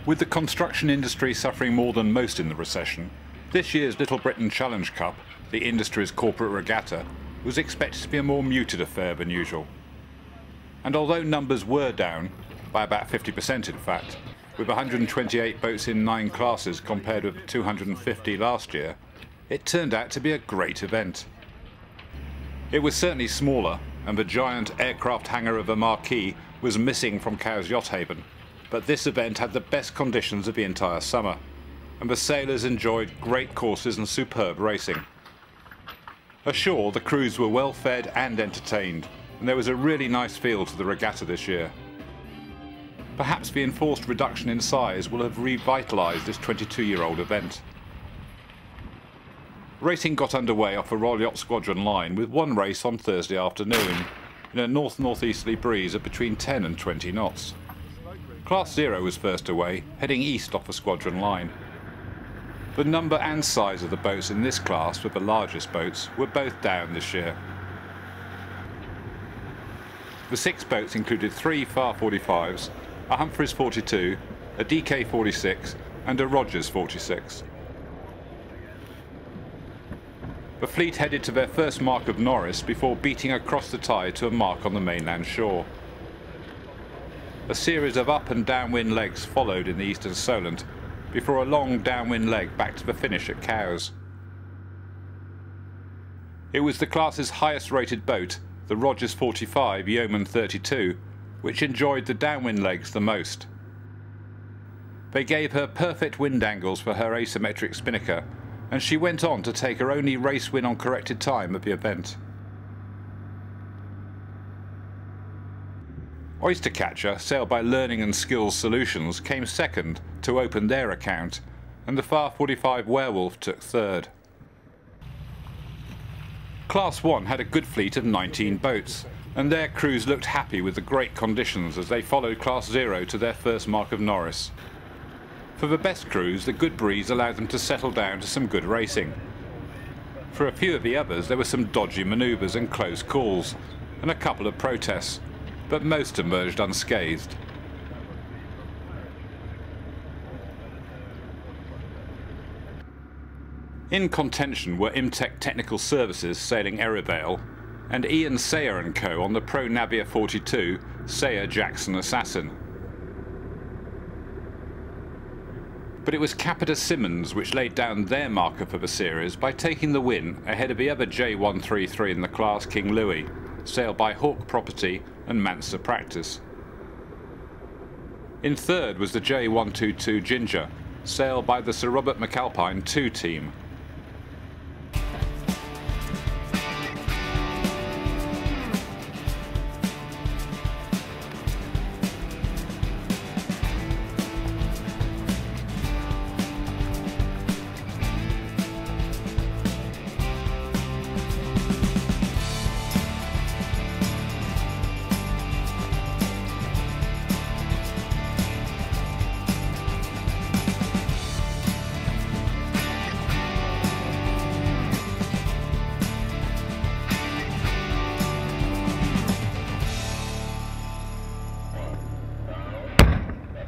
With the construction industry suffering more than most in the recession, this year's Little Britain Challenge Cup, the industry's corporate regatta, was expected to be a more muted affair than usual. And although numbers were down, by about 50% in fact, with 128 boats in 9 classes compared with 250 last year, it turned out to be a great event. It was certainly smaller, and the giant aircraft hangar of the Marquis was missing from Cowes Yacht Haven, but this event had the best conditions of the entire summer, and the sailors enjoyed great courses and superb racing. Ashore, the crews were well fed and entertained, and there was a really nice feel to the regatta this year. Perhaps the enforced reduction in size will have revitalised this 22-year-old event. Racing got underway off the Royal Yacht Squadron line with one race on Thursday afternoon, in a north-northeasterly breeze of between 10 and 20 knots. Class 0 was first away, heading east off the squadron line. The number and size of the boats in this class, with the largest boats, were both down this year. The 6 boats included 3 Far 45s, a Humphreys 42, a DK 46 and a Rogers 46. The fleet headed to their first mark of Norris before beating across the tide to a mark on the mainland shore. A series of up and downwind legs followed in the eastern Solent, before a long downwind leg back to the finish at Cowes. It was the class's highest rated boat, the Rogers 45 Yeoman 32, which enjoyed the downwind legs the most. They gave her perfect wind angles for her asymmetric spinnaker, and she went on to take her only race win on corrected time at the event. Oystercatcher, sailed by Learning and Skills Solutions, came second to open their account, and the Far 45 Werewolf took third. Class 1 had a good fleet of 19 boats, and their crews looked happy with the great conditions as they followed Class 0 to their first mark of Norris. For the best crews, the good breeze allowed them to settle down to some good racing. For a few of the others, there were some dodgy manoeuvres and close calls, and a couple of protests, but most emerged unscathed. In contention were Imtech Technical Services sailing Erebale, and Ian Sayer & Co. on the Pro Navia 42 Sayer Jackson Assassin. But it was Capita Simmons which laid down their marker for the series by taking the win ahead of the other J133 in the class, King Louis, sailed by Hawk Property and Mansa Practice. In third was the J122 Ginger, sailed by the Sir Robert McAlpine 2 team.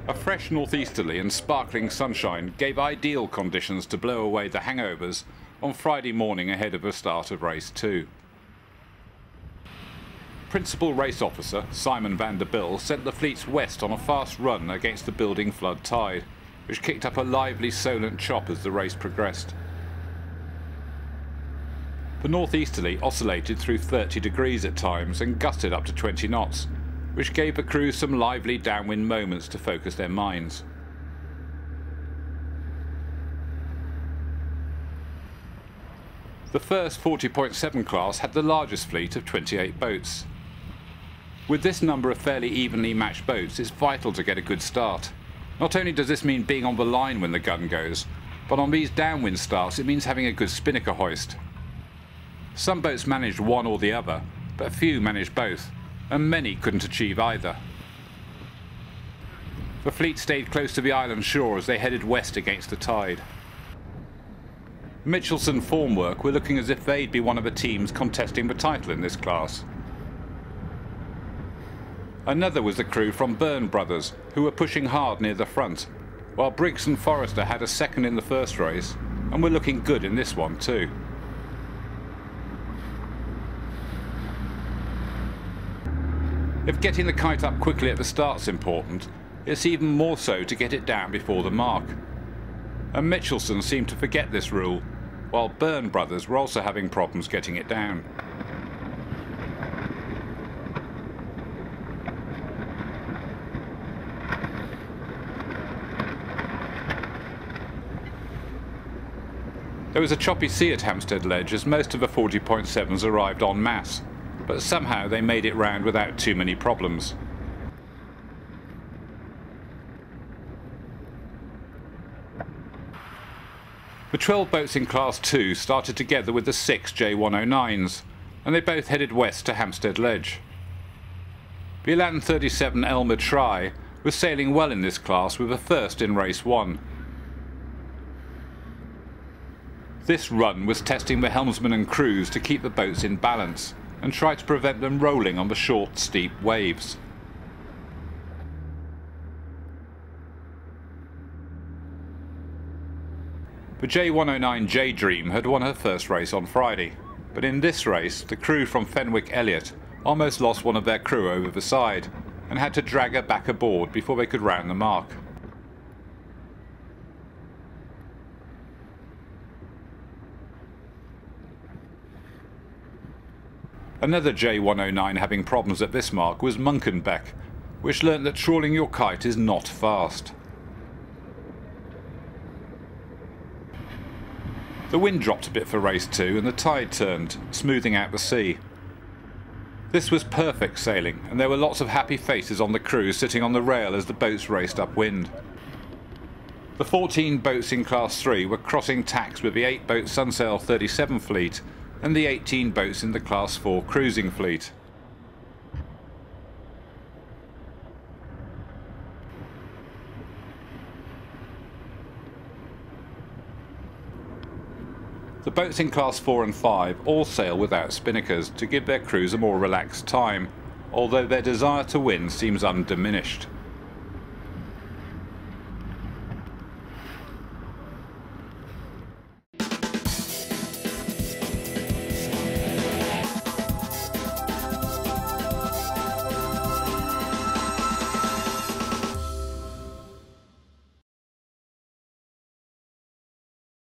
A fresh northeasterly and sparkling sunshine gave ideal conditions to blow away the hangovers on Friday morning ahead of the start of race 2. Principal Race Officer Simon van der Bill sent the fleets west on a fast run against the building flood tide, which kicked up a lively Solent chop as the race progressed. The northeasterly oscillated through 30 degrees at times and gusted up to 20 knots, which gave the crew some lively downwind moments to focus their minds. The first 40.7 class had the largest fleet of 28 boats. With this number of fairly evenly matched boats, it's vital to get a good start. Not only does this mean being on the line when the gun goes, but on these downwind starts it means having a good spinnaker hoist. Some boats managed one or the other, but few managed both, and many couldn't achieve either. The fleet stayed close to the island shore as they headed west against the tide. Mitchelson Formwork were looking as if they'd be one of the teams contesting the title in this class. Another was the crew from Byrne Brothers, who were pushing hard near the front, while Briggs and Forrester had a second in the first race and were looking good in this one too. If getting the kite up quickly at the start's important, it's even more so to get it down before the mark. And Mitchelson seemed to forget this rule, while Byrne brothers were also having problems getting it down. There was a choppy sea at Hampstead Ledge as most of the 40.7s arrived en masse, but somehow they made it round without too many problems. The 12 boats in Class 2 started together with the 6 J109s, and they both headed west to Hampstead Ledge. The Elan 37 Elmer Try was sailing well in this class with a first in race 1. This run was testing the helmsman and crews to keep the boats in balance and try to prevent them rolling on the short, steep waves. The J109 J-Dream had won her first race on Friday, but in this race the crew from Fenwick Elliott almost lost one of their crew over the side and had to drag her back aboard before they could round the mark. Another J109 having problems at this mark was Munkenbeck, which learnt that trawling your kite is not fast. The wind dropped a bit for race 2 and the tide turned, smoothing out the sea. This was perfect sailing, and there were lots of happy faces on the crew sitting on the rail as the boats raced upwind. The 14 boats in Class 3 were crossing tacks with the 8-boat Sunsail 37 fleet and the 18 boats in the Class 4 cruising fleet. The boats in Class 4 and 5 all sail without spinnakers to give their crews a more relaxed time, although their desire to win seems undiminished.